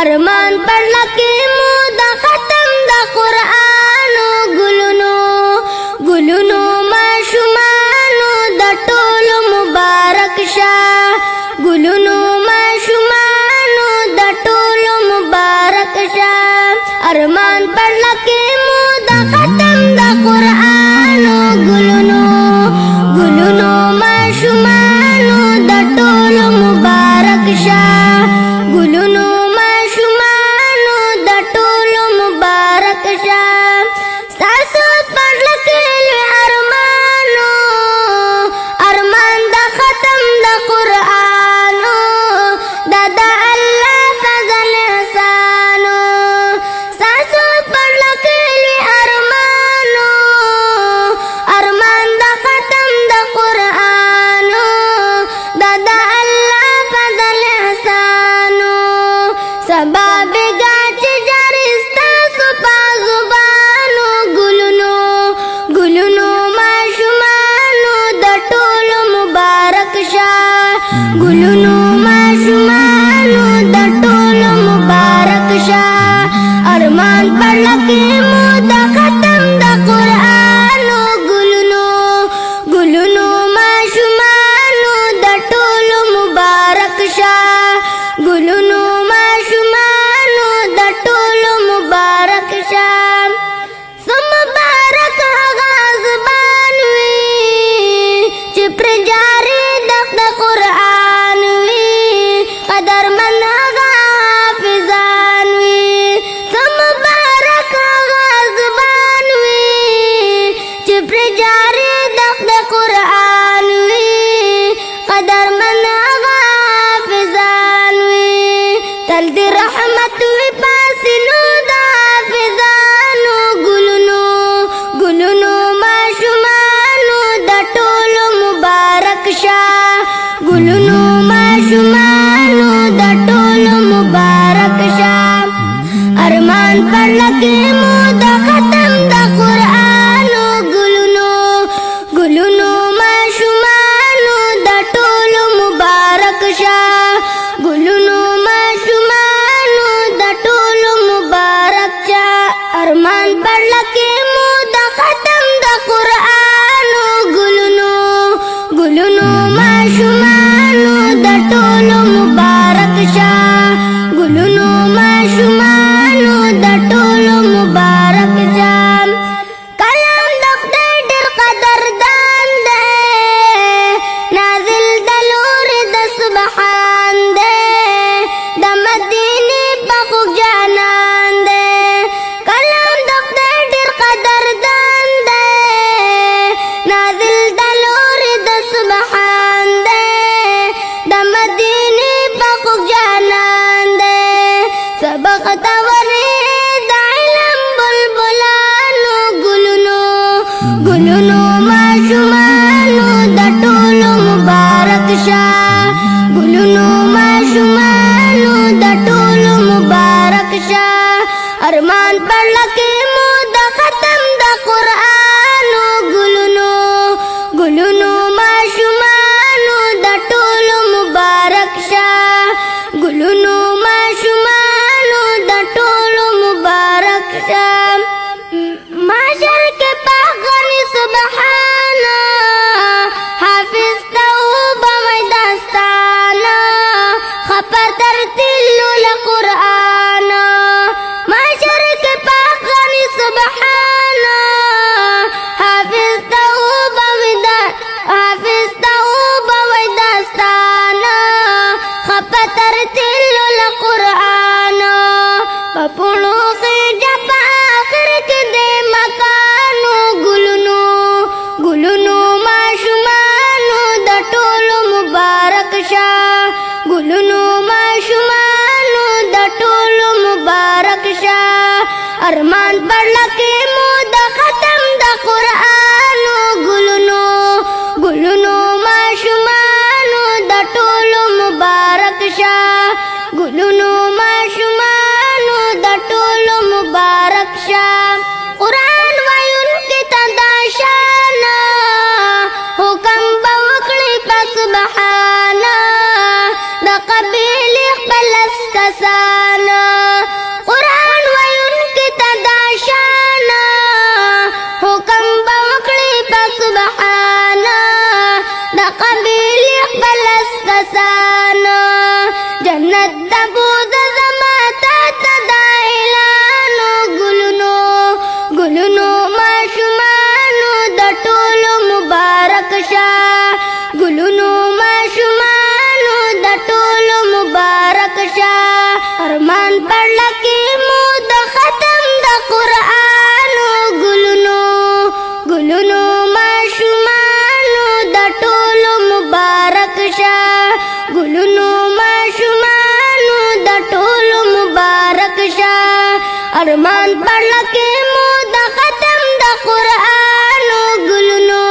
ارمان پر لکه مو د ختم د قرآنو ګلونو ماشومانو د ټولو مبارک شه ګلونو ماشومانو د ټولو مبارک شه ارمان پر لکه مو د ختم د قرآنو ګلونو ماشومانو د ټولو مبارک شه ګلونو ماشومانو د ټولو مبارک شه ستاسو پر لکه ارمانو ارمان د ختم د قرآنو دا د الله فضل احسانو ستاسو پر لکه ارمانو ارمان د ختم د قرآنو دا د الله فضل احسانو سبا بگا چه جارستا سپا زبانو گلونو ماشومانو د ټولو مبارک شه گلونو ماشومانو د ټولو مبارک شه ارمان پر لکه مو د ختم د قرآنو گلونو ماشومانو د ټولو مبارک شه گلونو ماشومانو د ټولو مبارک شه سو مبارک هغه زبان وي چې پر جاري د قرآن وي قدرمن هغه حافظان وي سو مبارک هغه زبان وي چې پر جاري د قرآن وي قدرمن هغه حافظان وي تل دې رحمت وي پاسینو د حافظانو ګلونو ماشومانو د ټولو مبارک شه ګلونو ماشومانو د ټولو مبارک شه ارمان پر لکه مو د ختم د قرآنو ګلونو ماشومانو د ټولو مبارک شه ګلونو ماشومانو د ټولو مبارک شه ارمان پر لکه مو د ختم د قرآنو ګلونو ماشومانو د ټولو مبارک شه ګلونو ماشومانو د ټولو مبارک شه کلام د خدای ډېر قدردان دی نازل د لورې د سبحان دی د مدینې په خوږ جانان دی کلام د خدای ډېر قدردان دی نازل د لورې د سبحان دی د مدینې په خوږ جانان دی سبق ته ورې د علم بلبلانو ګلونو ماشومانو د ټولو مبارک شه ګلونو ماشومانو د ټولو مبارک شه ارمان پر لکه مو د ختم د قرآنو ګلونو ماشومانو د ټولو مبارک شه ګلونو ماشومانو د ټولو مبارک شه معاشر کے پاغنی سبحانا حافظ توبہ میداستانا خپر ترتیلو لقرآنا معاشر کے پاغنی سبحانا حافظ توبہ میداستانا خپر ترتیلو لقرآنا پپونو خیجا پا آخر کے دے مکانو گلونو ماشومانو د ټولو مبارک شه گلونو ماشومانو د ټولو مبارک شه ارمان پر لکه مو د ختم د قرآنو گلونو ماشومانو د ټولو مبارک شه گلونو ماشومانو د ټولو مبارک شه قرآن وایونکي ته دا شانه حکم به وکړي په سبحانه د قبیلې خپل کسانه पढ़ला के मुद खत्म द कुरान गुलनो माशुमानो द टोलो मुबारक शाह गुलनो माशुमानो द टोलो मुबारक शाह अरमान पढ़ला के मुद खत्म द कुरान गुलनो